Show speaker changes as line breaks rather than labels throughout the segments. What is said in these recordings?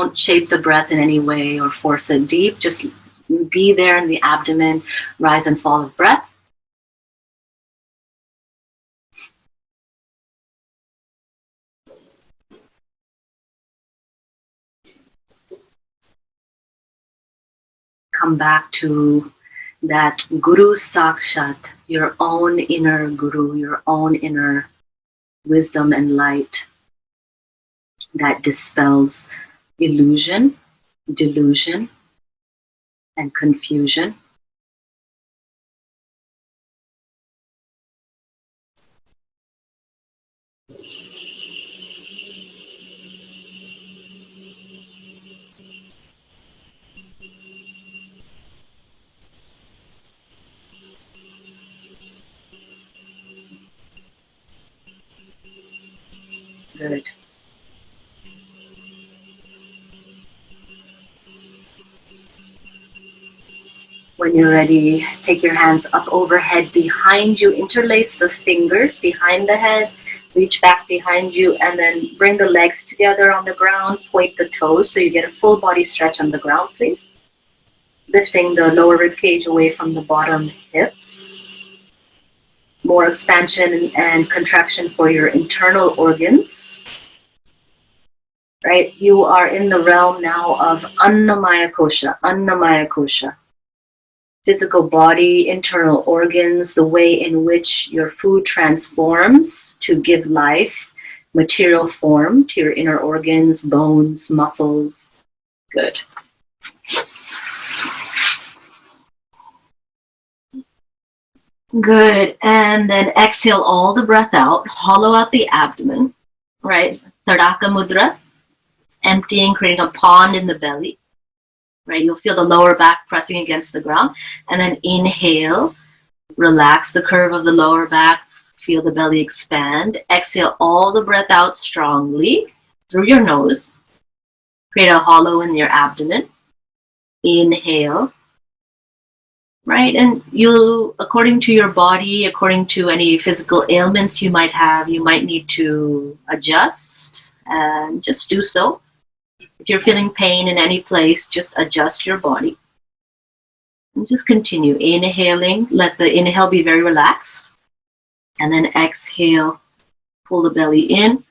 Don't shape the breath in any way or force it deep. Just be there in the abdomen, rise and fall of breath. Come back to that Guru Sakshat, your own inner Guru, your own inner wisdom and light that dispels illusion, delusion, and confusion. Good. When you're ready, take your hands up overhead behind you, interlace the fingers behind the head, reach back behind you, and then bring the legs together on the ground, point the toes so you get a full body stretch on the ground, please. Lifting the lower rib cage away from the bottom hips. More expansion and contraction for your internal organs. Right? You are in the realm now of annamaya kosha, annamaya kosha. Physical body, internal organs, the way in which your food transforms to give life, material form to your inner organs, bones, muscles. Good. Good. And then exhale all the breath out, hollow out the abdomen, right? Tadaka Mudra, emptying, creating a pond in the belly. Right, you'll feel the lower back pressing against the ground, and then inhale, relax the curve of the lower back, feel the belly expand. Exhale all the breath out strongly through your nose. Create a hollow in your abdomen. Inhale, right, and you'll, according to your body, according to any physical ailments you might have, you might need to adjust, and just do so. If you're feeling pain in any place, just adjust your body. And just continue inhaling. Let the inhale be very relaxed. And then exhale, pull the belly in,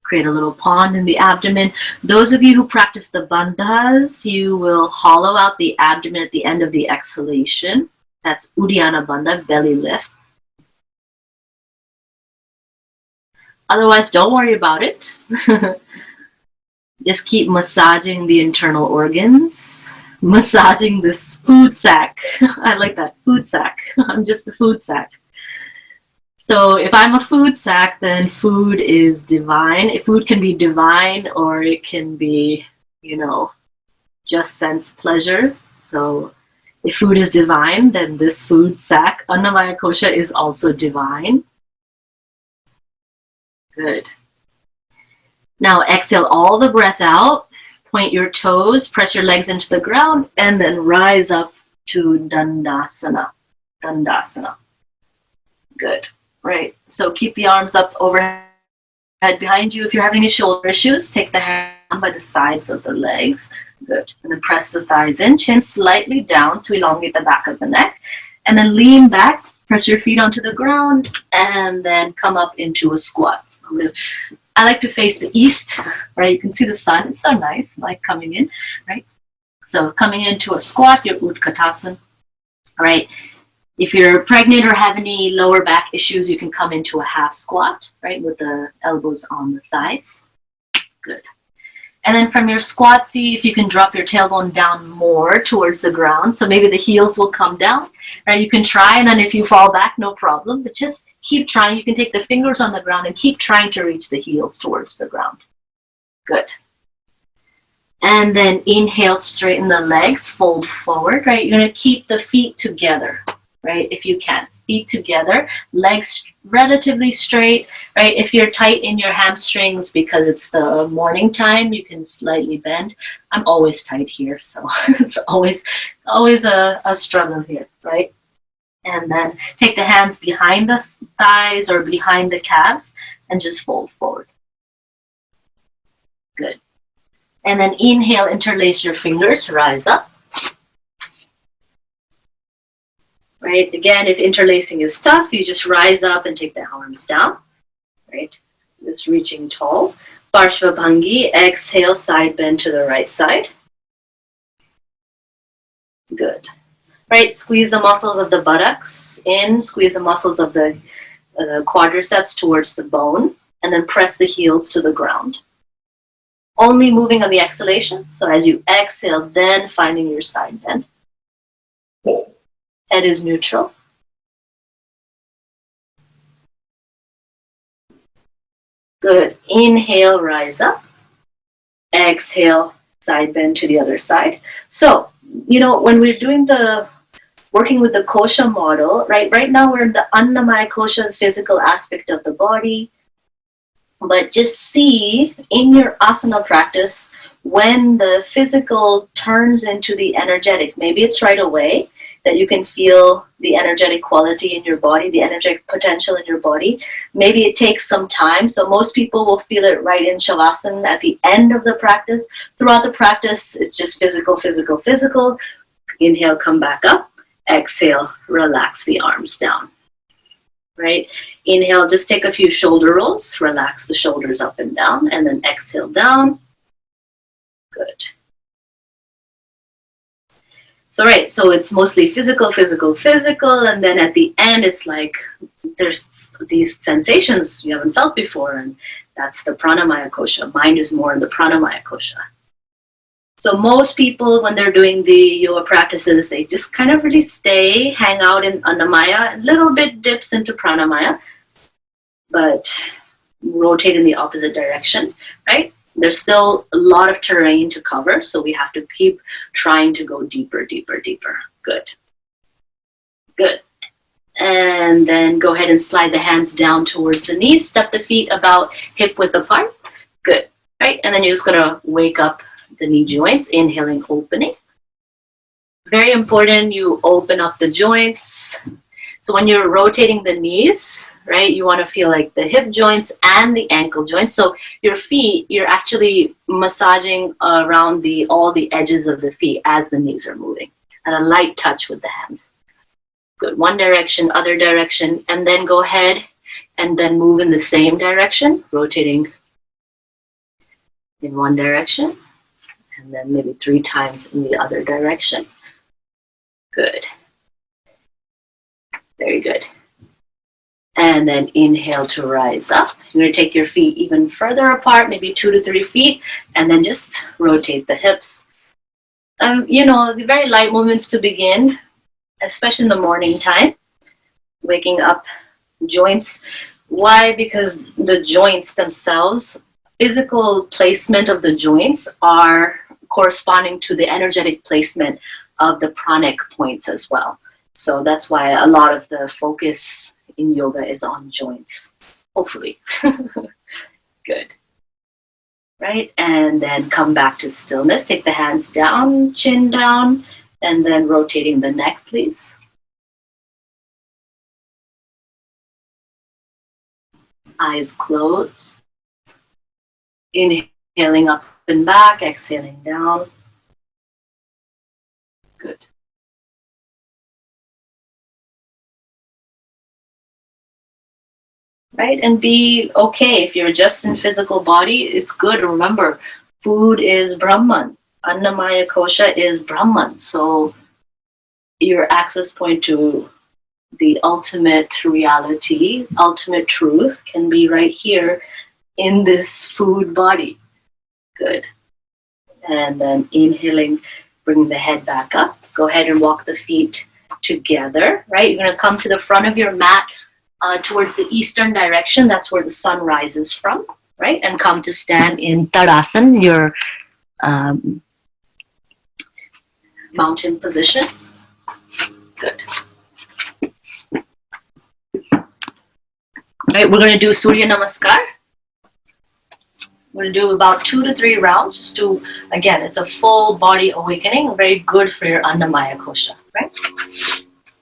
create a little pond in the abdomen. Those of you who practice the bandhas, you will hollow out the abdomen at the end of the exhalation. That's Uddiyana Bandha, belly lift. Otherwise, don't worry about it. Just keep massaging the internal organs, massaging this food sack. I like that, food sack. I'm just a food sack. So if I'm a food sack, then food is divine. Food can be divine, or it can be, just sense pleasure. So if food is divine, then this food sack, Pranamaya Kosha, is also divine. Good. Now exhale all the breath out, point your toes, press your legs into the ground, and then rise up to Dandasana. Dandasana. Good. Right. So keep the arms up overhead behind you. If you're having any shoulder issues, take the hand by the sides of the legs. Good. And then press the thighs in, chin slightly down to elongate the back of the neck. And then lean back, press your feet onto the ground, and then come up into a squat. I like to face the east, right? You can see the sun. It's so nice, like coming in, right? So coming into a squat, your Utkatasana, right? If you're pregnant or have any lower back issues, you can come into a half squat, right? With the elbows on the thighs. Good. And then from your squat, see if you can drop your tailbone down more towards the ground. So maybe the heels will come down, right? You can try, and then if you fall back, no problem. But just keep trying. You can take the fingers on the ground and keep trying to reach the heels towards the ground. Good. And then inhale, straighten the legs, fold forward, right? You're going to keep the feet together, right? If you can. Feet together, legs relatively straight, right? If you're tight in your hamstrings because it's the morning time, you can slightly bend. I'm always tight here, so it's always a struggle here, right? And then take the hands behind the thighs or behind the calves and just fold forward. Good. And then inhale, interlace your fingers, rise up. Right? Again, if interlacing is tough, you just rise up and take the arms down. Right? Just reaching tall. Parshvabhangi, exhale, side bend to the right side. Good. Right? Squeeze the muscles of the buttocks in, squeeze the muscles of the quadriceps towards the bone, and then press the heels to the ground. Only moving on the exhalation. So as you exhale, then finding your side bend. Head is neutral. Good. Inhale, rise up. Exhale, side bend to the other side. So, when we're doing working with the Kosha model, right now we're in the annamaya Kosha, physical aspect of the body. But just see in your asana practice when the physical turns into the energetic. Maybe it's right away that you can feel the energetic quality in your body, the energetic potential in your body. Maybe it takes some time. So most people will feel it right in Shavasana at the end of the practice. Throughout the practice, it's just physical, physical, physical. Inhale, come back up. Exhale, relax the arms down. Right? Inhale, just take a few shoulder rolls. Relax the shoulders up and down. And then exhale down. Good. So it's mostly physical, physical, physical, and then at the end it's like there's these sensations you haven't felt before, and that's the Pranamaya Kosha. Mind is more in the Pranamaya Kosha. So most people, when they're doing the yoga practices, they just kind of really hang out in annamaya, a little bit dips into Pranamaya, but rotate in the opposite direction, right? There's still a lot of terrain to cover, so we have to keep trying to go deeper, deeper, deeper. Good. Good. And then go ahead and slide the hands down towards the knees. Step the feet about hip width apart. Good. Right? And then you're just going to wake up the knee joints. Inhaling, opening. Very important, you open up the joints. So when you're rotating the knees, right, you want to feel like the hip joints and the ankle joints. So your feet, you're actually massaging around all the edges of the feet as the knees are moving. And a light touch with the hands. Good. One direction, other direction, and then go ahead and then move in the same direction, rotating in one direction, and then maybe 3 times in the other direction. Good. Very good. And then inhale to rise up. You're going to take your feet even further apart, maybe 2 to 3 feet, and then just rotate the hips. The very light movements to begin, especially in the morning time, waking up joints. Why? Because the joints themselves, physical placement of the joints are corresponding to the energetic placement of the pranic points as well. So that's why a lot of the focus in yoga is on joints, hopefully. Good. Right? And then come back to stillness. Take the hands down, chin down, and then rotating the neck, please. Eyes closed. Inhaling up and back, exhaling down. Good. Right? And be okay. If you're just in physical body, it's good. Remember, food is Brahman. Annamaya Kosha is Brahman. So your access point to the ultimate reality, ultimate truth can be right here in this food body. Good. And then inhaling, bring the head back up. Go ahead and walk the feet together, right? You're going to come to the front of your mat towards the eastern direction. That's where the sun rises from, right? And come to stand in Tadasana, your mountain position. Good. Right, we're going to do Surya Namaskar. We'll do about 2 to 3 rounds. Just to, again, it's a full body awakening. Very good for your Annamaya Kosha, right?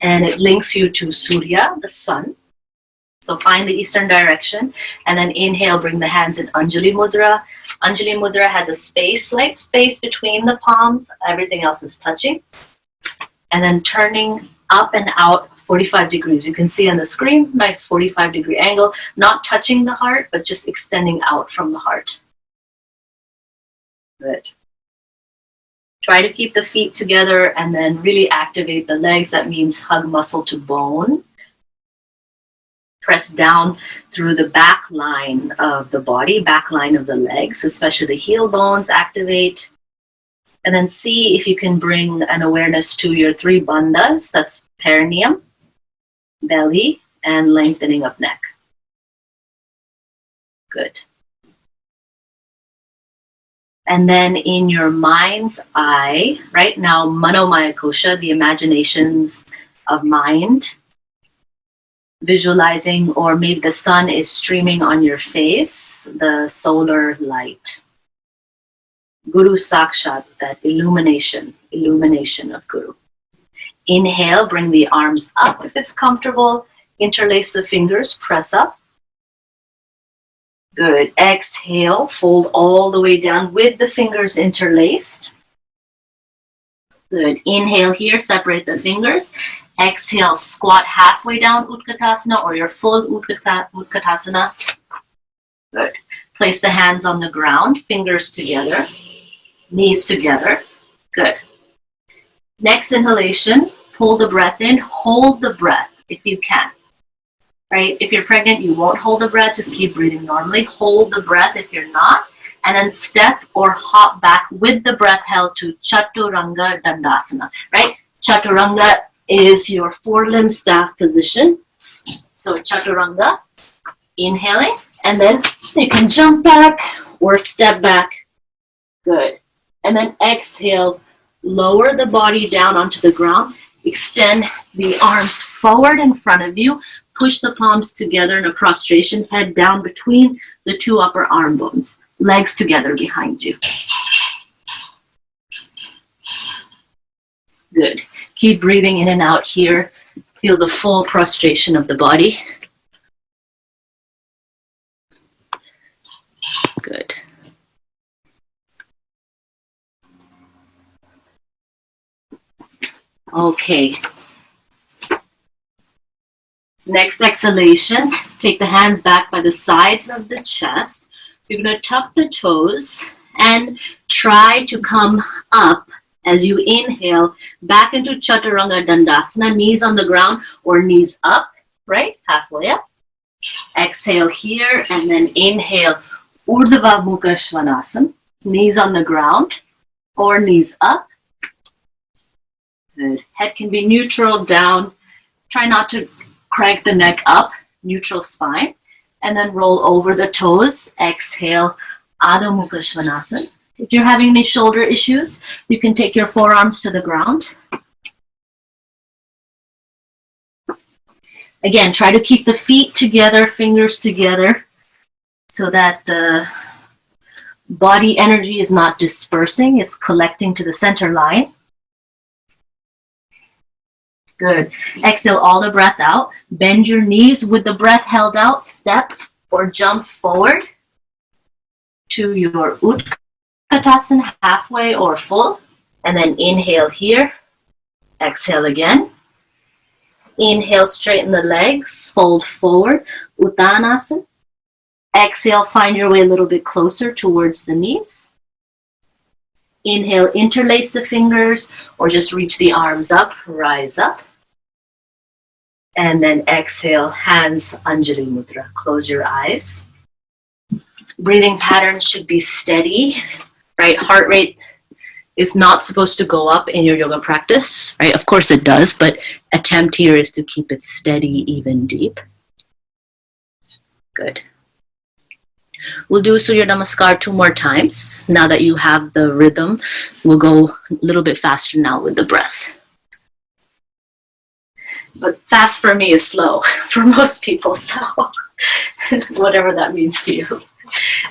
And it links you to Surya, the sun. So find the eastern direction. And then inhale, bring the hands in Anjali Mudra. Anjali Mudra has a slight space between the palms. Everything else is touching. And then turning up and out 45 degrees. You can see on the screen, nice 45-degree angle, not touching the heart, but just extending out from the heart. Good. Try to keep the feet together and then really activate the legs. That means hug muscle to bone. Press down through the back line of the body, back line of the legs, especially the heel bones, activate. And then see if you can bring an awareness to your 3 bandhas. That's perineum, belly, and lengthening of neck. Good. And then in your mind's eye, right now, Manomaya Kosha, the imaginations of mind, visualizing, or maybe the sun is streaming on your face, the solar light. Guru Sakshat, that illumination of Guru. Inhale, bring the arms up if it's comfortable. Interlace the fingers, press up. Good. Exhale, fold all the way down with the fingers interlaced. Good. Inhale here, separate the fingers. Exhale, squat halfway down Utkatasana or your full Utkatasana. Good. Place the hands on the ground, fingers together, knees together. Good. Next inhalation, pull the breath in, hold the breath if you can. Right? If you're pregnant, you won't hold the breath, just keep breathing normally. Hold the breath if you're not, and then step or hop back with the breath held to Chaturanga Dandasana. Right? Chaturanga is your 4-limb staff position. So Chaturanga, inhaling, and then you can jump back or step back. Good. And then exhale, lower the body down onto the ground. Extend the arms forward in front of you. Push the palms together in a prostration, head down between the 2 upper arm bones. Legs together behind you. Good. Keep breathing in and out here. Feel the full prostration of the body. Good. Okay. Next exhalation, take the hands back by the sides of the chest. You're going to tuck the toes and try to come up as you inhale back into Chaturanga Dandasana, knees on the ground or knees up, right? Halfway up. Exhale here and then inhale Urdhva Mukha Svanasana, knees on the ground or knees up. Good. Head can be neutral, down. Try not to crank the neck up, neutral spine. And then roll over the toes. Exhale, Adho Mukha Svanasana. If you're having any shoulder issues, you can take your forearms to the ground. Again, try to keep the feet together, fingers together, so that the body energy is not dispersing. It's collecting to the center line. Good. Exhale all the breath out. Bend your knees with the breath held out. Step or jump forward to your Utkatasana, halfway or full. And then inhale here. Exhale again. Inhale, straighten the legs. Fold forward. Uttanasana. Exhale, find your way a little bit closer towards the knees. Inhale, interlace the fingers or just reach the arms up. Rise up. And then exhale, hands, Anjali Mudra. Close your eyes. Breathing patterns should be steady, right? Heart rate is not supposed to go up in your yoga practice, right? Of course it does, but attempt here is to keep it steady, even, deep. Good. We'll do Surya Namaskar 2 more times. Now that you have the rhythm, we'll go a little bit faster now with the breath. But fast for me is slow for most people, so whatever that means to you.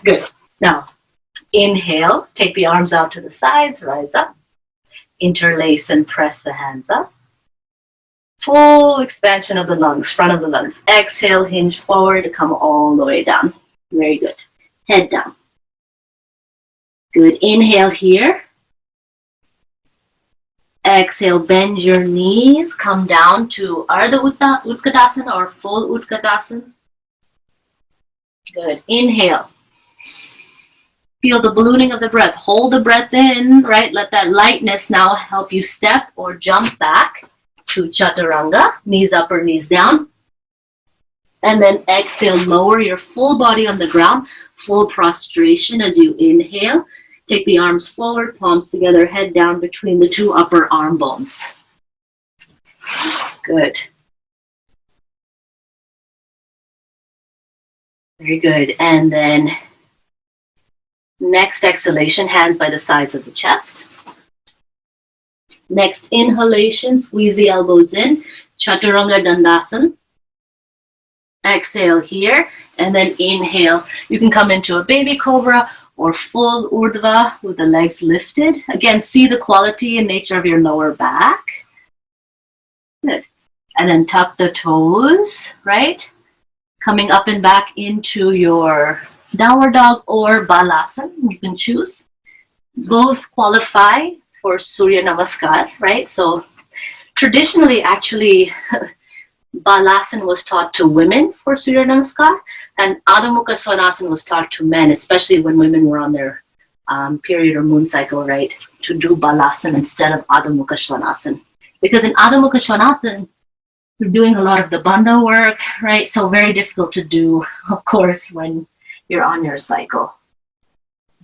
Good. Now, inhale, take the arms out to the sides, rise up. Interlace and press the hands up. Full expansion of the lungs, front of the lungs. Exhale, hinge forward to come all the way down. Very good. Head down. Good. Inhale here. Exhale, bend your knees. Come down to Ardha Utkatasana or full Utkatasana. Good. Inhale. Feel the ballooning of the breath. Hold the breath in, right? Let that lightness now help you step or jump back to Chaturanga. Knees up or knees down. And then exhale, lower your full body on the ground. Full prostration as you inhale. Take the arms forward, palms together, head down between the two upper arm bones. Good. Very good. And then next exhalation, hands by the sides of the chest. Next inhalation, squeeze the elbows in, Chaturanga Dandasana. Exhale here, and then inhale. You can come into a baby cobra or full urdhva with the legs lifted. Again, see the quality and nature of your lower back. Good. And then tuck the toes, right? Coming up and back into your downward dog or balasana, you can choose. Both qualify for Surya Namaskar, right? So traditionally, actually, balasana was taught to women for Surya Namaskar, and Adho Mukha Svanasana was taught to men, especially when women were on their period or moon cycle, right? To do balasana instead of Adho Mukha Svanasana. Because in Adho Mukha Svanasana, you're doing a lot of the bandha work, right? So very difficult to do, of course, when you're on your cycle.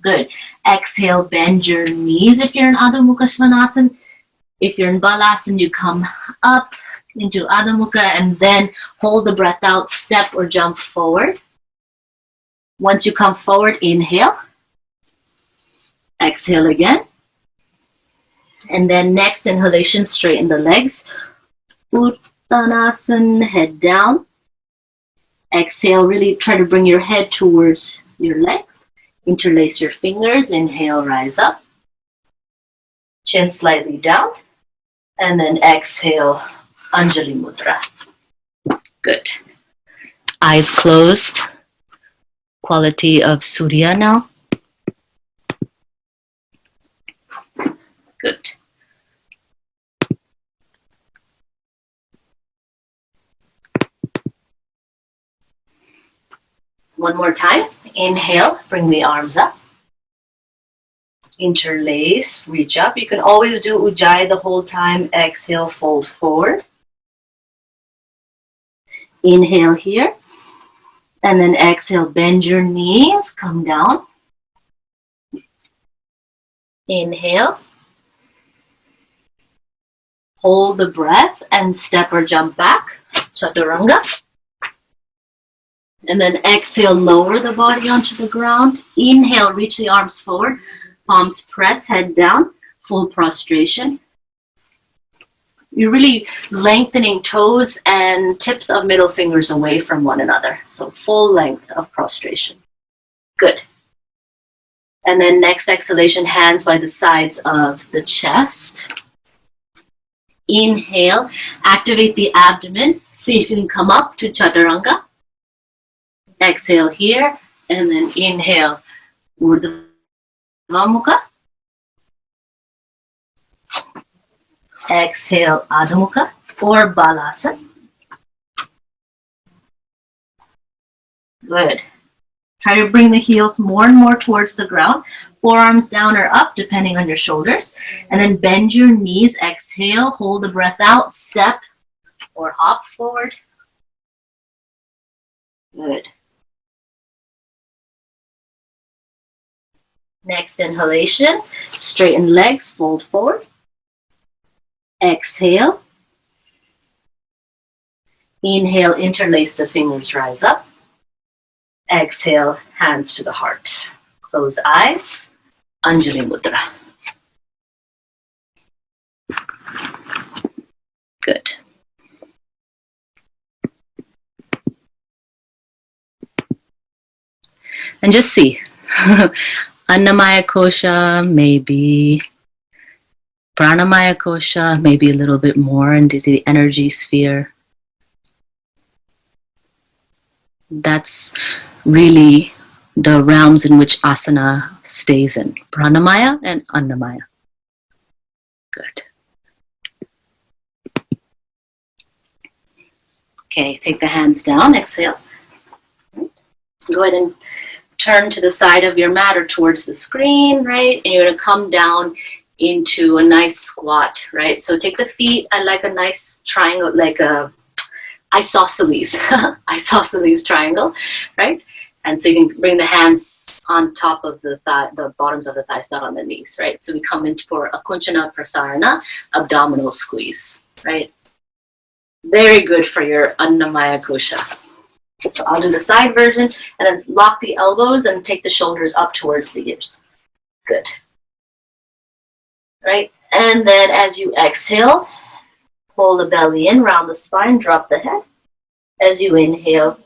Good. Exhale, bend your knees if you're in Adho Mukha Svanasana. If you're in balasana, you come up into Adho Mukha and then hold the breath out, step or jump forward. Once you come forward, inhale. Exhale again. And then next inhalation, straighten the legs. Uttanasana, head down. Exhale, really try to bring your head towards your legs. Interlace your fingers. Inhale, rise up. Chin slightly down. And then exhale, Anjali Mudra. Good. Eyes closed. Quality of Surya now. Good. One more time. Inhale, bring the arms up. Interlace, reach up. You can always do Ujjayi the whole time. Exhale, fold forward. Inhale here. And then exhale, bend your knees, come down. Inhale. Hold the breath and step or jump back. Chaturanga. And then exhale, lower the body onto the ground. Inhale, reach the arms forward. Palms press, head down. Full prostration. You're really lengthening toes and tips of middle fingers away from one another. So full length of prostration. Good. And then next exhalation, hands by the sides of the chest. Inhale, activate the abdomen. See if you can come up to Chaturanga. Exhale here, and then inhale, Urdhva Mukha. Exhale, Adho Mukha or Balasana. Good. Try to bring the heels more and more towards the ground. Forearms down or up, depending on your shoulders. And then bend your knees. Exhale, hold the breath out, step or hop forward. Good. Next inhalation, straighten legs, fold forward. Exhale. Inhale, interlace the fingers, rise up. Exhale, hands to the heart. Close eyes, Anjali Mudra. Good. And just see. Annamaya Kosha, maybe Pranamaya Kosha, maybe a little bit more into the energy sphere. That's really the realms in which asana stays in. Pranamaya and annamaya. Good. Okay, take the hands down, exhale. Go ahead and turn to the side of your mat or towards the screen, right? And you're going to come down into a nice squat, right? So take the feet at like a nice triangle, like a isosceles, isosceles triangle, right? And so you can bring the hands on top of the thigh, the bottoms of the thighs, not on the knees, right? So we come in for a Kunchana Prasarana, abdominal squeeze, right? Very good for your annamaya kosha. So I'll do the side version and then lock the elbows and take the shoulders up towards the ears. Good. Right? And then as you exhale, pull the belly in, round the spine, drop the head. As you inhale,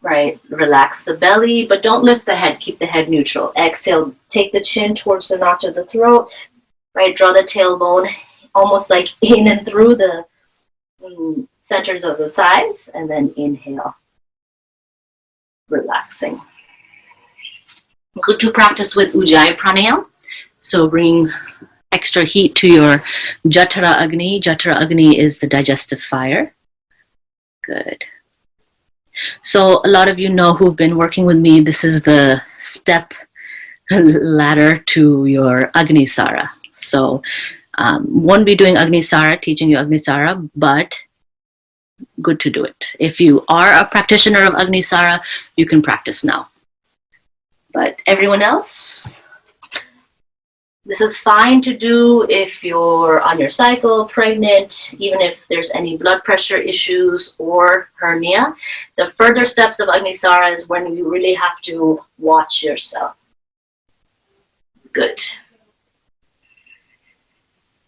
right, relax the belly, but don't lift the head, keep the head neutral. Exhale, take the chin towards the notch of the throat, right, draw the tailbone almost like in and through the centers of the thighs, and then inhale, relaxing. Good to practice with Ujjayi Pranayam. So bring extra heat to your Jatara Agni. Jatara Agni is the digestive fire. Good. So a lot of you know who've been working with me, this is the step ladder to your Agnisara. So won't be doing Agnisara, teaching you Agnisara, but good to do it. If you are a practitioner of Agnisara, you can practice now. But everyone else, this is fine to do if you're on your cycle, pregnant, even if there's any blood pressure issues or hernia. The further steps of Agnisara is when you really have to watch yourself. Good.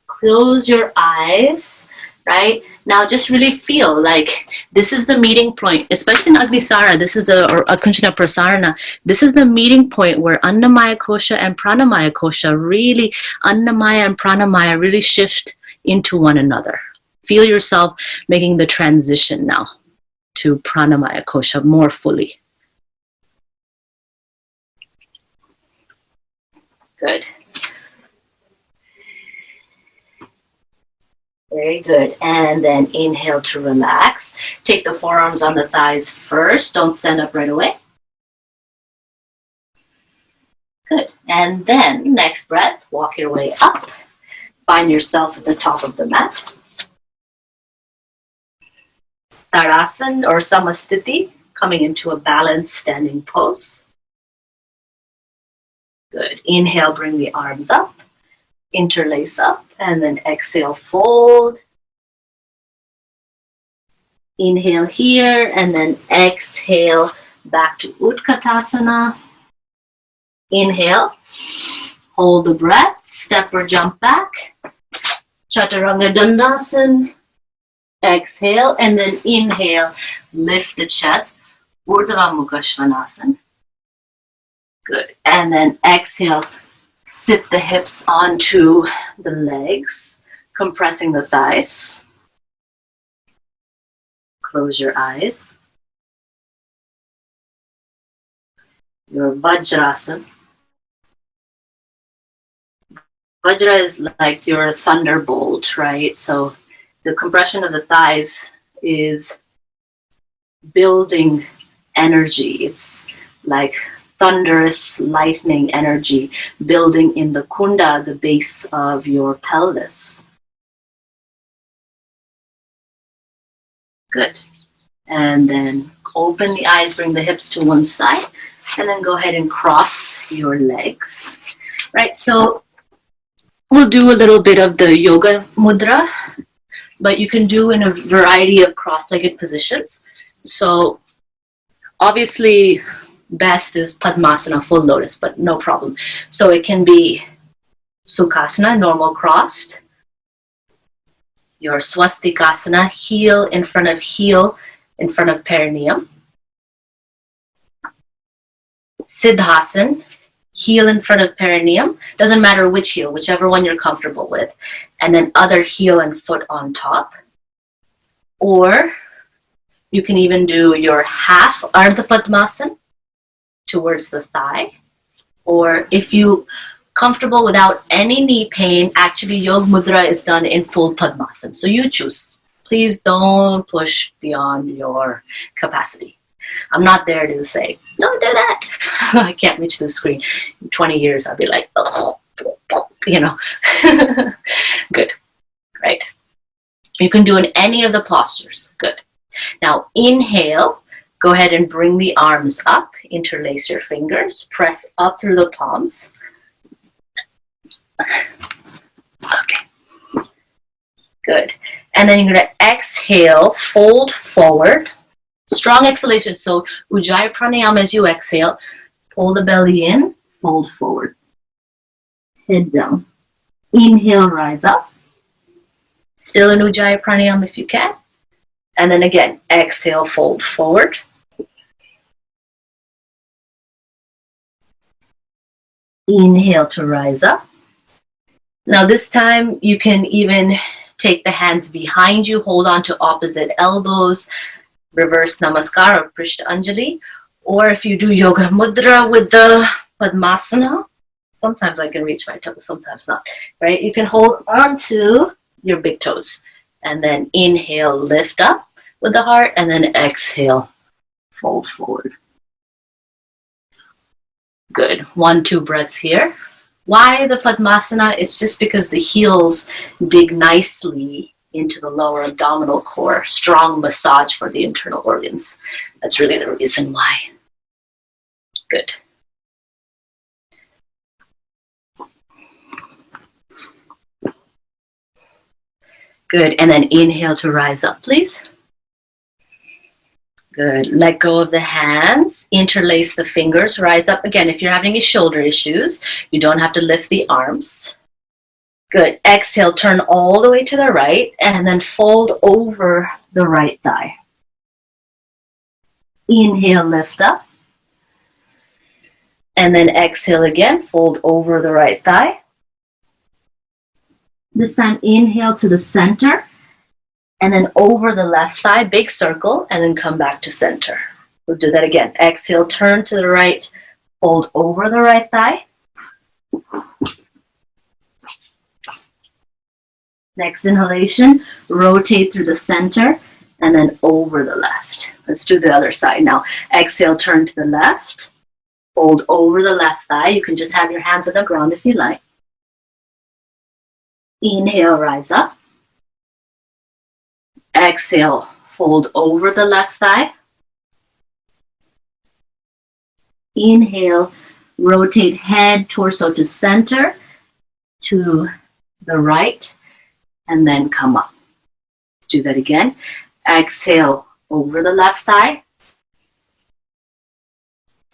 Close your eyes, right? Now just really feel like this is the meeting point, especially in Agnisara, this is the, or Akunchana Prasarana, this is the meeting point where Annamaya Kosha and Pranamaya Kosha really, Annamaya and Pranamaya really shift into one another. Feel yourself making the transition now to Pranamaya Kosha more fully. Good. Very good. And then inhale to relax. Take the forearms on the thighs first. Don't stand up right away. Good. And then next breath, walk your way up. Find yourself at the top of the mat. Tadasana or Samasthiti, coming into a balanced standing pose. Good. Inhale, bring the arms up. Interlace up, and then exhale, fold. Inhale here, and then exhale back to Utkatasana. Inhale, hold the breath, step or jump back. Chaturanga Dandasana. Exhale, and then inhale, lift the chest. Urdhva Mukha Svanasana. Good. And then exhale, sit the hips onto the legs, compressing the thighs. Close your eyes. Your Vajrasana. Vajra is like your thunderbolt, right? So the compression of the thighs is building energy. It's like thunderous lightning energy building in the kunda, the base of your pelvis. Good. And then open the eyes, bring the hips to one side, and then go ahead and cross your legs. Right, so we'll do a little bit of the yoga mudra, but you can do in a variety of cross-legged positions. So obviously, best is Padmasana, full lotus, but no problem. So it can be Sukhasana, normal crossed. Your Swastikasana, heel in front of perineum. Siddhasana, heel in front of perineum. Doesn't matter which heel, whichever one you're comfortable with. And then other heel and foot on top. Or you can even do your half Ardha Padmasana, towards the thigh. Or if you comfortable without any knee pain, actually Yoga Mudra is done in full Padmasana. So you choose. Please don't push beyond your capacity. I'm not there to say, don't do that. I can't reach the screen. In 20 years, I'll be like, oh, you know. Good. Right. You can do in any of the postures. Good. Now inhale. Go ahead and bring the arms up. Interlace your fingers. Press up through the palms. Okay. Good. And then you're going to exhale, fold forward. Strong exhalation. So Ujjayi Pranayam as you exhale. Pull the belly in, fold forward. Head down. Inhale, rise up. Still in Ujjayi Pranayam if you can. And then again, exhale, fold forward. Inhale to rise up. Now this time you can even take the hands behind you, hold on to opposite elbows, reverse Namaskar or Prishta Anjali. Or if you do Yoga Mudra with the Padmasana, sometimes I can reach my toes, sometimes not, right? You can hold on to your big toes. And then inhale, lift up with the heart, and then exhale, fold forward. Good. 1-2 breaths here. Why the Padmasana? It's just because the heels dig nicely into the lower abdominal core. Strong massage for the internal organs. That's really the reason why. Good. Good. And then inhale to rise up, please. Good. Let go of the hands. Interlace the fingers. Rise up. Again, if you're having any shoulder issues, you don't have to lift the arms. Good. Exhale. Turn all the way to the right and then fold over the right thigh. Inhale, lift up. And then exhale again. Fold over the right thigh. This time, inhale to the center. And then over the left thigh, big circle, and then come back to center. We'll do that again. Exhale, turn to the right, fold over the right thigh. Next inhalation, rotate through the center, and then over the left. Let's do the other side now. Exhale, turn to the left, fold over the left thigh. You can just have your hands on the ground if you like. Inhale, rise up. Exhale, fold over the left thigh. Inhale, rotate head, torso to center, to the right, and then come up. Let's do that again. Exhale, over the left thigh.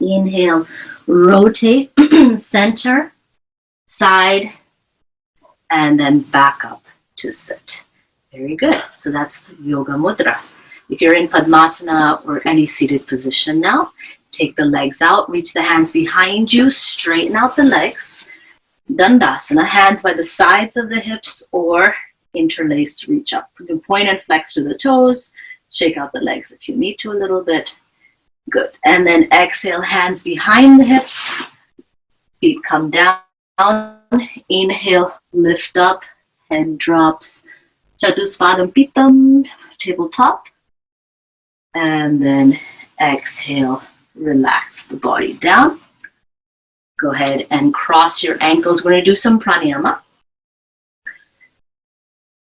Inhale, rotate, center, side, and then back up to sit. Very good. So that's Yoga Mudra. If you're in Padmasana or any seated position now, take the legs out, reach the hands behind you, straighten out the legs. Dandasana, hands by the sides of the hips or interlace, reach up. You can point and flex to the toes, shake out the legs if you need to a little bit. Good. And then exhale, hands behind the hips, feet come down. Inhale, lift up, head drops. Chatuspadam Pitam, tabletop. And then exhale, relax the body down. Go ahead and cross your ankles. We're going to do some pranayama.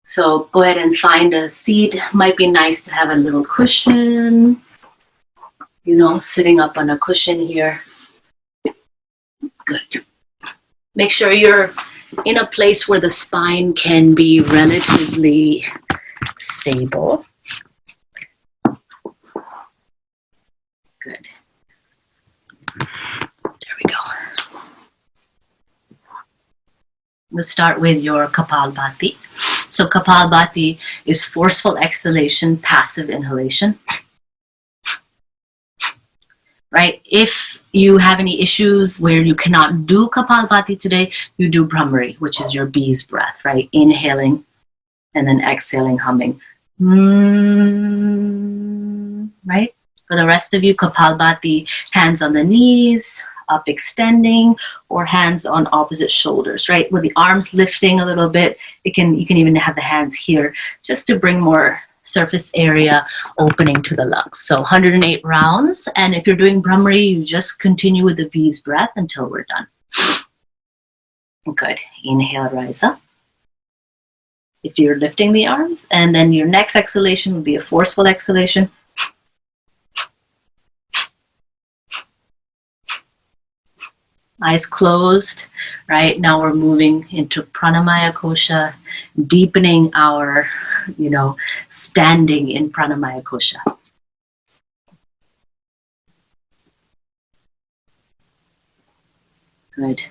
So go ahead and find a seat. Might be nice to have a little cushion. You know, sitting up on a cushion here. Good. Make sure you're in a place where the spine can be relatively stable. Good. There we go. We'll start with your Kapalbhati. So Kapalbhati is forceful exhalation, passive inhalation. Right? If you have any issues where you cannot do Kapalbhati today, you do Brahmari, which is your bee's breath, right? Inhaling and then exhaling, humming. Right? For the rest of you, Kapalbhati, hands on the knees, up extending, or hands on opposite shoulders, right? With the arms lifting a little bit, you can even have the hands here just to bring more surface area opening to the lungs. So 108 rounds, and if you're doing Brahmari, you just continue with the V's breath until we're done. Good. Inhale, rise up. If you're lifting the arms, and then your next exhalation would be a forceful exhalation. Eyes closed, right? Now we're moving into Pranamaya Kosha, deepening our, standing in Pranamaya Kosha. Good.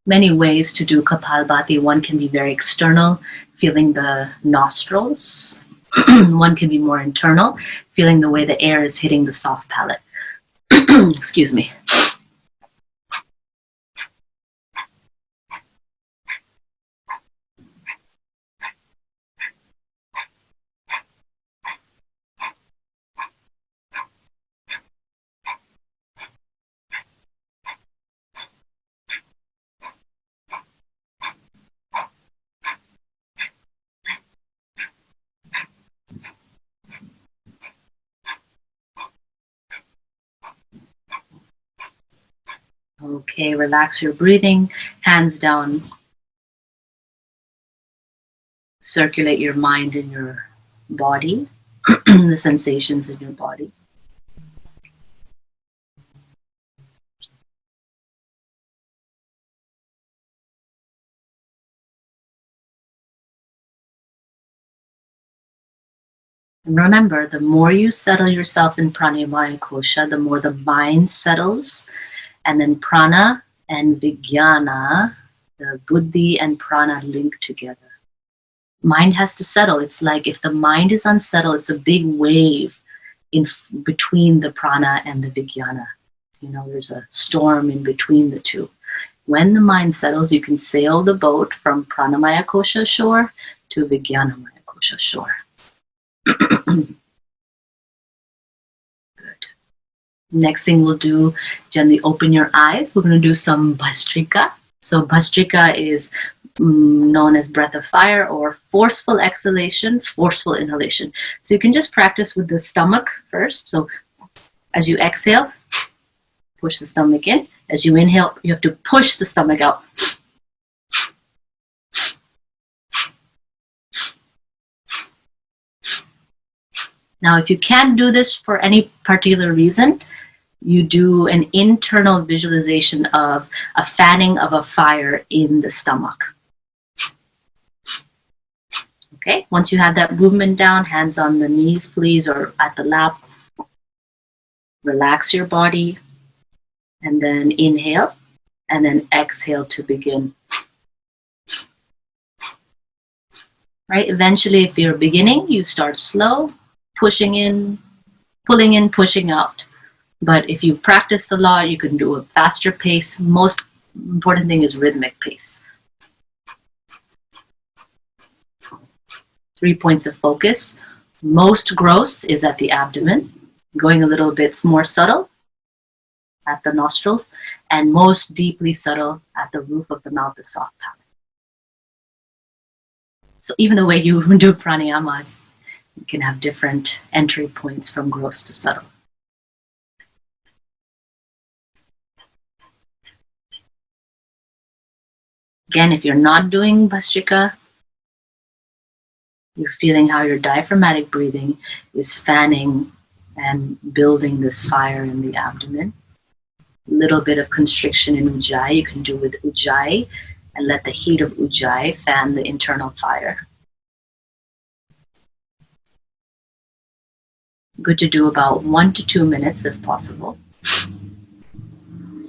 Many ways to do Kapalbhati. One can be very external, feeling the nostrils. One can be more internal, feeling the way the air is hitting the soft palate. Excuse me. Okay, relax your breathing, hands down. Circulate your mind in your body, the sensations in your body. And remember, the more you settle yourself in Pranamaya Kosha, the more the mind settles. And then prana and vijnana, the buddhi and prana link together. Mind has to settle. It's like if the mind is unsettled, it's a big wave in between the prana and the vijnana. There's a storm in between the two. When the mind settles, you can sail the boat from Pranamaya Kosha shore to Vijnanamaya Kosha shore. Good. Next thing we'll do, gently open your eyes. We're going to do some Bhastrika. So Bhastrika is known as breath of fire or forceful exhalation, forceful inhalation. So you can just practice with the stomach first. So as you exhale, push the stomach in. As you inhale, you have to push the stomach out. Now, if you can't do this for any particular reason, you do an internal visualization of a fanning of a fire in the stomach. Okay, once you have that movement down, hands on the knees, please, or at the lap. Relax your body, and then inhale, and then exhale to begin. Right, eventually, if you're beginning, you start slow, pushing in, pulling in, pushing out. But if you've practiced a lot, you can do a faster pace. Most important thing is rhythmic pace. 3 points of focus. Most gross is at the abdomen, going a little bit more subtle at the nostrils, and most deeply subtle at the roof of the mouth, the soft palate. So even the way you do pranayama, you can have different entry points from gross to subtle. Again, if you're not doing Bhastrika, you're feeling how your diaphragmatic breathing is fanning and building this fire in the abdomen. A little bit of constriction in Ujjayi. You can do with Ujjayi and let the heat of Ujjayi fan the internal fire. Good to do about 1 to 2 minutes if possible.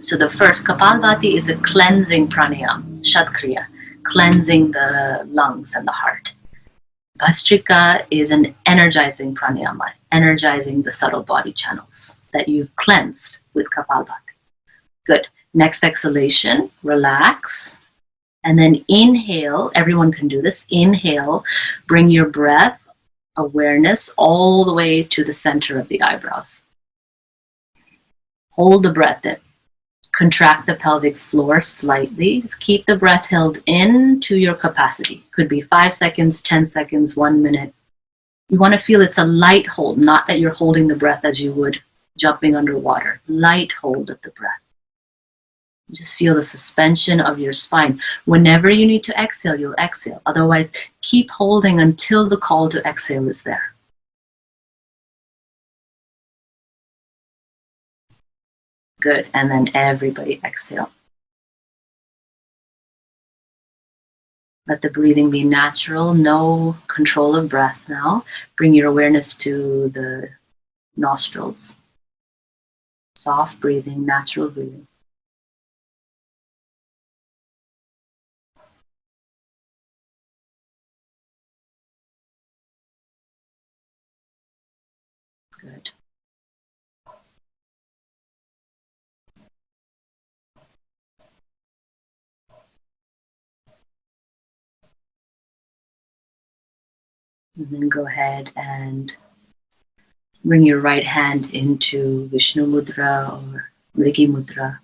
So the first, Kapalbhati, is a cleansing pranayam, Shatkriya, cleansing the lungs and the heart. Bhastrika is an energizing pranayama, energizing the subtle body channels that you've cleansed with Kapalbhati. Good. Next exhalation, relax. And then inhale, everyone can do this. Inhale, bring your breath, awareness all the way to the center of the eyebrows. Hold the breath in. Contract the pelvic floor slightly. Just keep the breath held in to your capacity. Could be 5 seconds, 10 seconds, 1 minute. You want to feel it's a light hold, not that you're holding the breath as you would jumping underwater. Light hold of the breath. Just feel the suspension of your spine. Whenever you need to exhale, you'll exhale. Otherwise, keep holding until the call to exhale is there. Good. And then everybody exhale. Let the breathing be natural. No control of breath now. Bring your awareness to the nostrils. Soft breathing, natural breathing. Good. And then go ahead and bring your right hand into Vishnu Mudra or Ujjayi Mudra.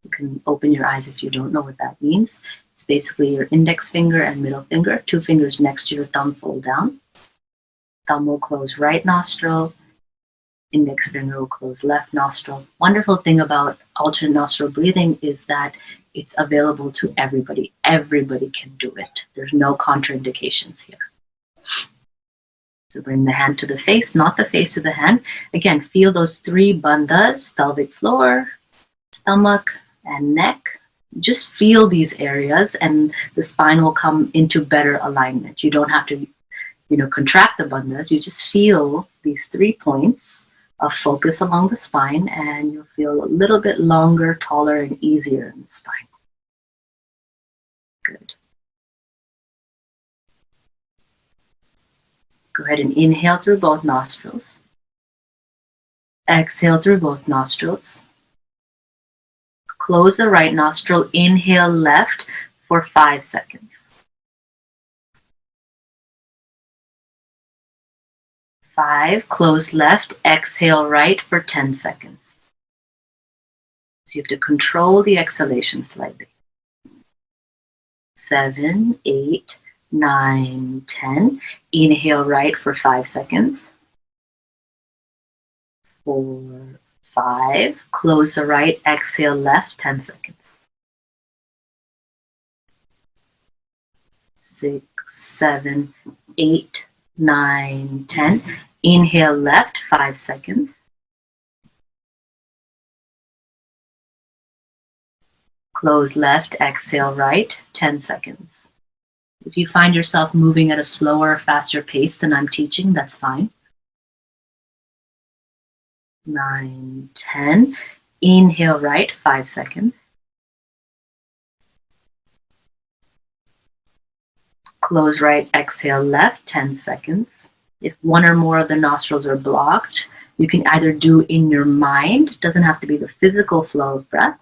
You can open your eyes if you don't know what that means. It's basically your index finger and middle finger, 2 fingers next to your thumb fold down. Thumb will close right nostril, index finger will close left nostril. Wonderful thing about alternate nostril breathing is that it's available to everybody. Everybody can do it. There's no contraindications here. So bring the hand to the face, not the face to the hand. Again, feel those 3 bandhas, pelvic floor, stomach, and neck. Just feel these areas and the spine will come into better alignment. You don't have to, contract the bandhas. You just feel these 3 points of focus along the spine and you'll feel a little bit longer, taller, and easier in the spine. Good. Go ahead and inhale through both nostrils. Exhale through both nostrils. Close the right nostril, inhale left for 5 seconds. 5, close left, exhale right for 10 seconds. So you have to control the exhalation slightly. 7, 8, 9, 10. Inhale right for 5 seconds. 4, 5. Close the right, exhale left, 10 seconds. 6, 7, 8, 9, 10. Inhale left, 5 seconds. Close left, exhale right, 10 seconds. If you find yourself moving at a slower or faster pace than I'm teaching, that's fine. 9, 10. Inhale right, 5 seconds. Close right, exhale left, 10 seconds. If one or more of the nostrils are blocked, you can either do in your mind, it doesn't have to be the physical flow of breath.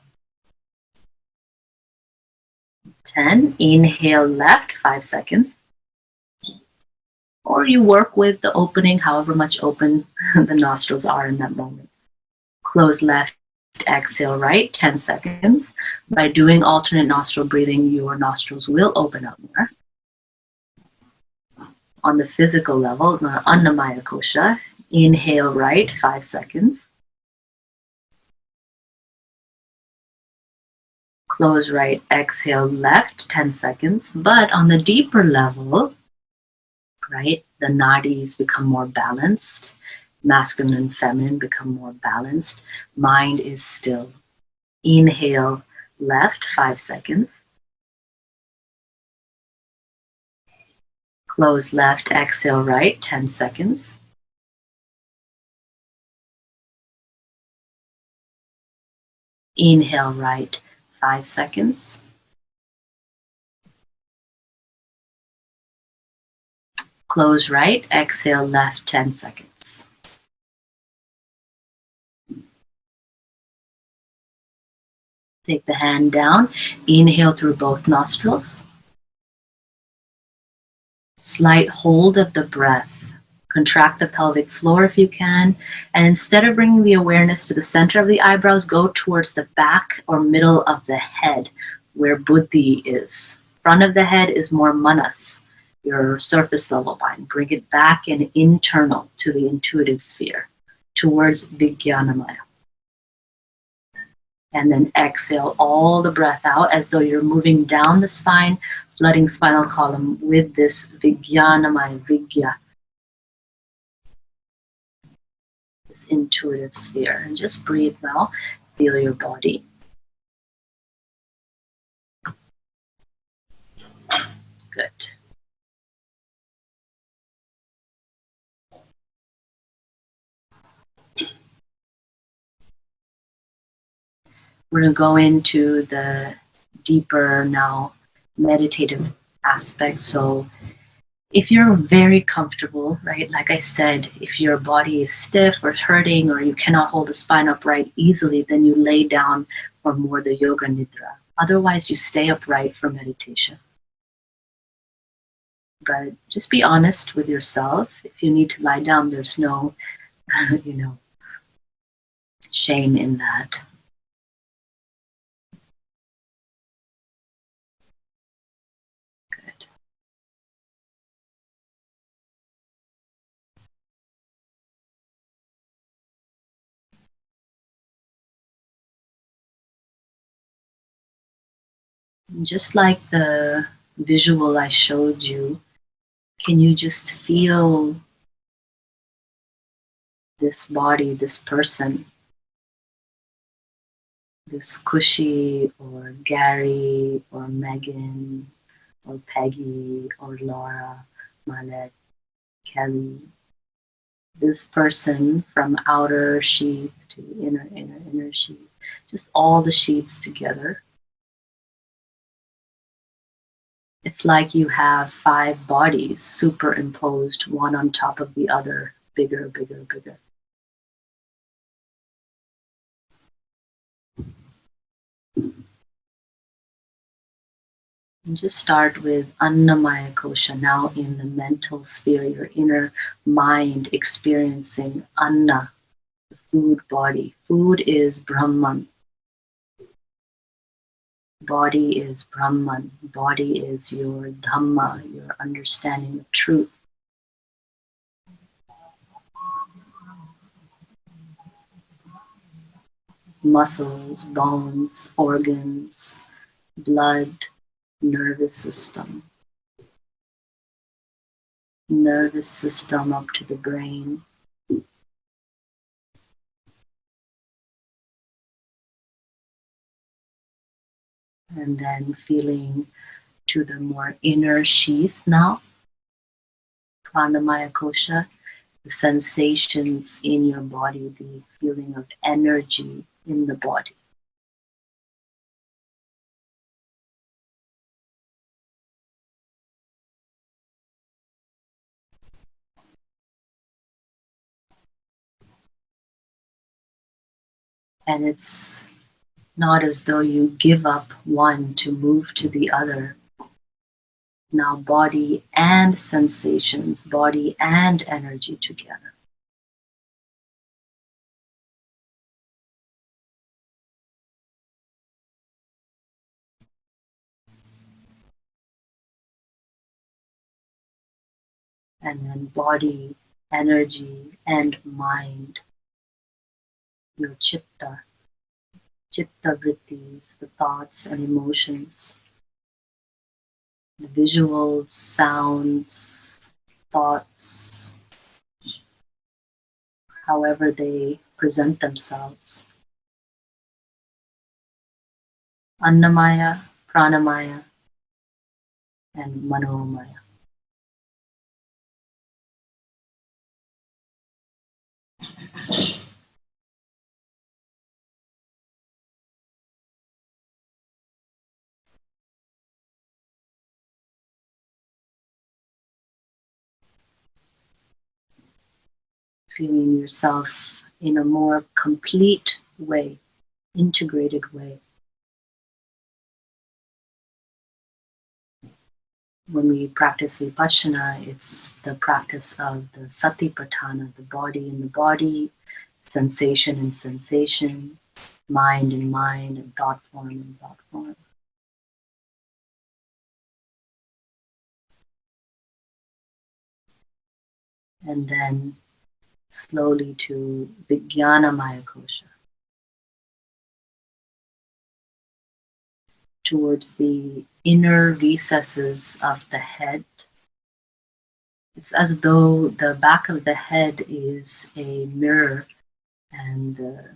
10. Inhale left, 5 seconds. Or you work with the opening, however much open the nostrils are in that moment. Close left, exhale right, 10 seconds. By doing alternate nostril breathing, your nostrils will open up more. On the physical level, the annamaya Kosha, inhale right, 5 seconds. Close right, exhale left, 10 seconds. But on the deeper level, right, the nadis become more balanced. Masculine and feminine become more balanced. Mind is still. Inhale left, 5 seconds. Close left, exhale right, 10 seconds. Inhale right, 5 seconds. Close right, exhale left, 10 seconds. Take the hand down. Inhale through both nostrils. Slight hold of the breath. Contract the pelvic floor if you can. And instead of bringing the awareness to the center of the eyebrows, go towards the back or middle of the head where buddhi is. Front of the head is more manas, your surface level mind. Bring it back and internal to the intuitive sphere, towards Vijnanamaya. And then exhale all the breath out as though you're moving down the spine, flooding spinal column with this Vijnanamaya, Vigya, this intuitive sphere. And just breathe now. Feel your body. Good. We're going to go into the deeper now meditative aspect. So if you're very comfortable, right, like I said, if your body is stiff or hurting or you cannot hold the spine upright easily, then you lay down for more the yoga nidra. Otherwise, you stay upright for meditation. But just be honest with yourself. If you need to lie down, there's no, shame in that. Good. Just like the visual I showed you, can you just feel this body, this person, this Kushi or Gary or Megan or Peggy or Laura, Malek, Kelly, this person from outer sheath to inner sheath, just all the sheaths together. It's like you have 5 bodies superimposed, one on top of the other, bigger, bigger, bigger. And just start with annamaya kosha, now in the mental sphere, your inner mind experiencing anna, the food body. Food is Brahman. Body is Brahman. Body is your Dhamma, your understanding of truth. Muscles, bones, organs, blood, nervous system. Nervous system up to the brain. And then feeling to the more inner sheath now. Pranamaya Kosha, the sensations in your body, the feeling of energy in the body. And it's not as though you give up one to move to the other. Now body and sensations, body and energy together. And then body, energy, and mind. Your chitta vrittis, the thoughts and emotions. The visuals, sounds, thoughts, however they present themselves. Annamaya, Pranamaya, and Manomaya. Feeling yourself in a more complete way, integrated way. When we practice Vipassana, it's the practice of the Satipatthana, the body in the body, sensation in sensation, mind in mind, and thought form in thought form. And then slowly to Vijnanamaya Kosha, towards the inner recesses of the head. It's as though the back of the head is a mirror and the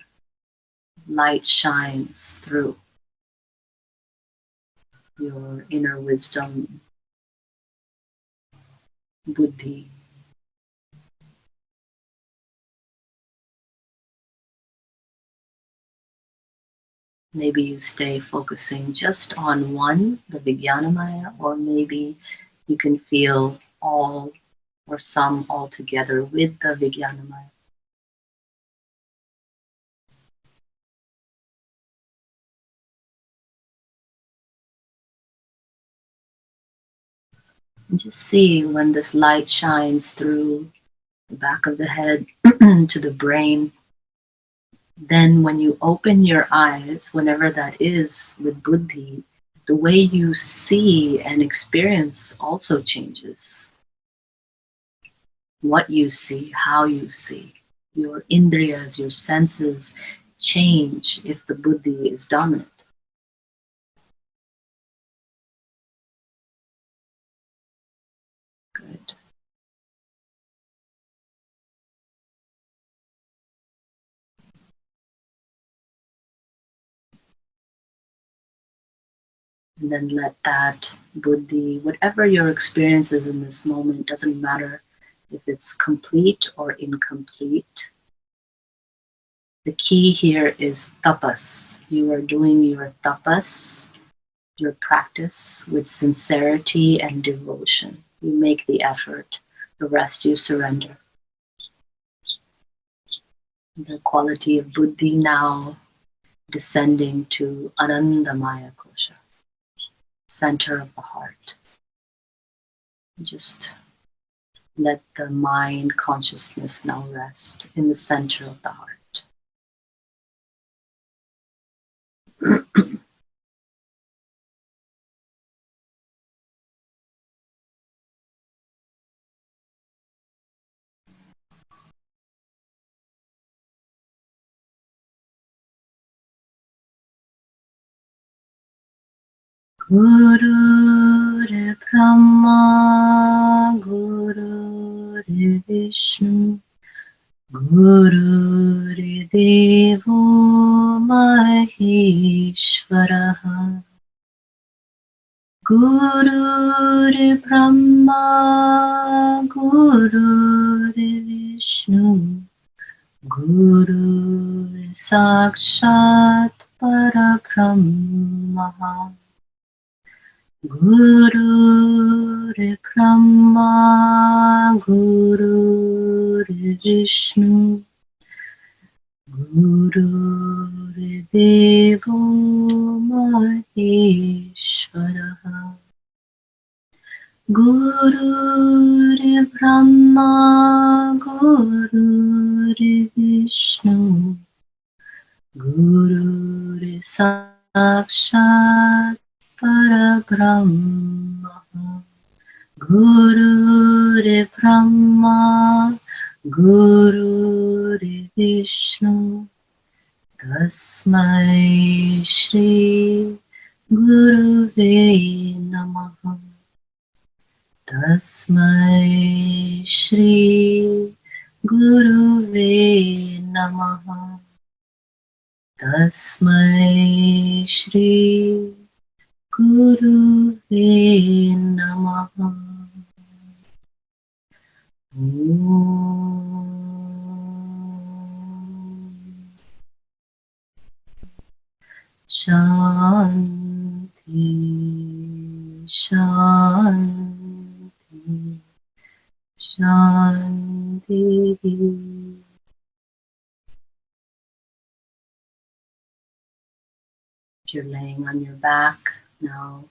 light shines through your inner wisdom, buddhi. Maybe you stay focusing just on one, the Vijnanamaya, or maybe you can feel all or some all together with the Vijnanamaya. And just see when this light shines through the back of the head to the brain. Then when you open your eyes, whenever that is with buddhi, the way you see and experience also changes. What you see, how you see. Your indriyas, your senses change if the buddhi is dominant. Good. And then let that buddhi, whatever your experience is in this moment, doesn't matter if it's complete or incomplete. The key here is tapas. You are doing your tapas, your practice, with sincerity and devotion. You make the effort. The rest you surrender. The quality of buddhi now descending to anandamaya kosha, center of the heart. Just let the mind consciousness now rest in the center of the heart. Guru Re Brahma, Guru Re Vishnu, Guru Re Devo Maheshwaraha. Guru Re Brahma, Guru Re Vishnu, Guru Re Sakshat Parabrahma. Guru Re Brahma, Guru Re Vishnu, Guru Re Devo Maheshwaraha. Guru Re Brahma, Guru Re Vishnu, Guru Re Sakshat Parabrahma. Guru Re Brahma, Guru Re Vishnu, Tasmai Shri Guruve Namaha. Tasmai Shri Guruve Namaha. Tasmai Shri Guruve Namaha. Shanti, Shanti, Shanti. If you're laying on your back now,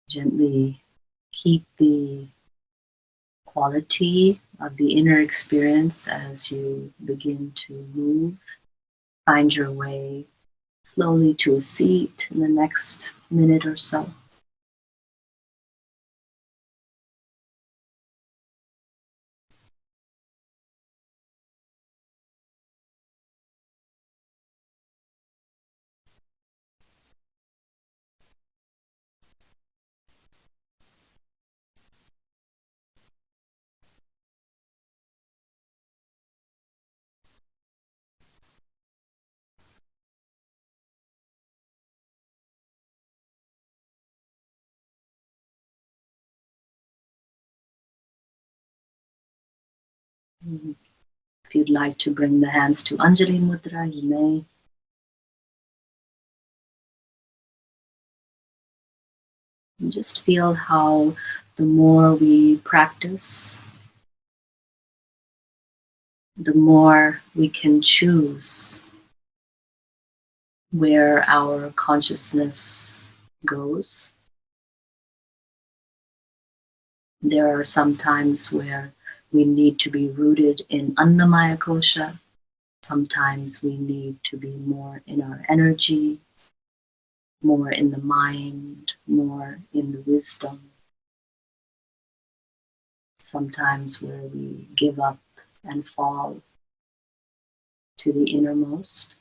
gently Keep the quality of the inner experience as you begin to move. Find your way slowly to a seat in the next minute or so. If you'd like to bring the hands to Anjali Mudra, you may. And just feel how the more we practice, the more we can choose where our consciousness goes. There are some times where we need to be rooted in annamaya kosha. Sometimes we need to be more in our energy, more in the mind, more in the wisdom. Sometimes where we give up and fall to the innermost.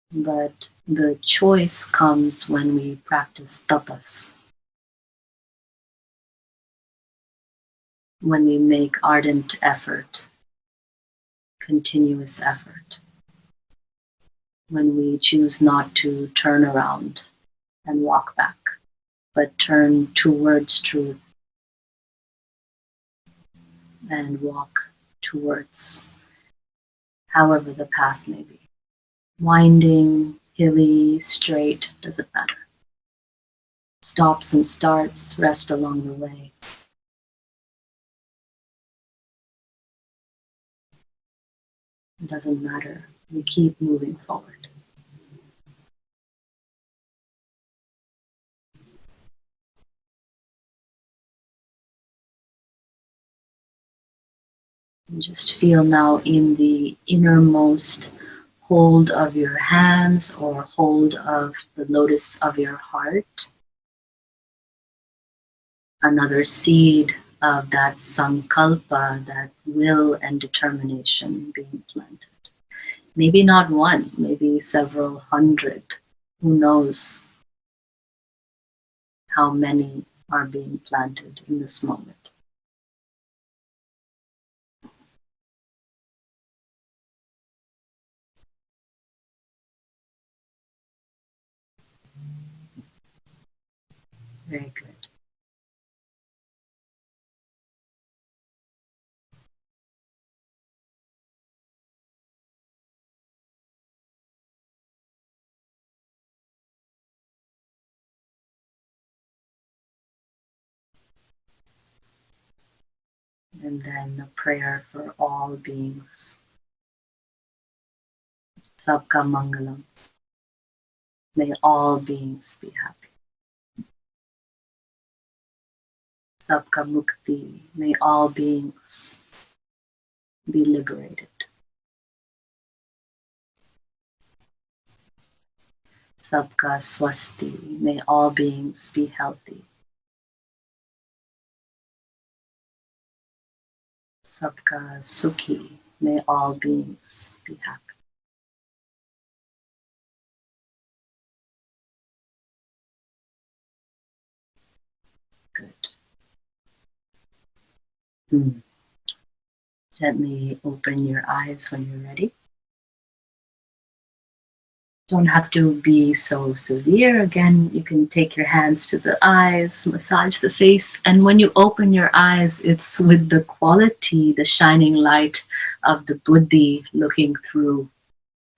But the choice comes when we practice tapas, when we make ardent effort, continuous effort, when we choose not to turn around and walk back, but turn towards truth and walk towards however the path may be. Winding, hilly, straight, doesn't matter. Stops and starts, rest along the way. It doesn't matter. We keep moving forward. And just feel now in the innermost hold of your hands or hold of the lotus of your heart. Another seed of that sankalpa, that will and determination being planted. Maybe not one, maybe several hundred. Who knows how many are being planted in this moment. Very good. And then a prayer for all beings. Sabka Mangalam. May all beings be happy. Sabka Mukti. May all beings be liberated. Sabka Swasti. May all beings be healthy. Sabka Sukhi. May all beings be happy. Good. Gently open your eyes when you're ready. Don't have to be so severe. Again, you can take your hands to the eyes, massage the face, and when you open your eyes, it's with the quality, the shining light of the Buddhi looking through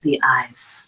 the eyes.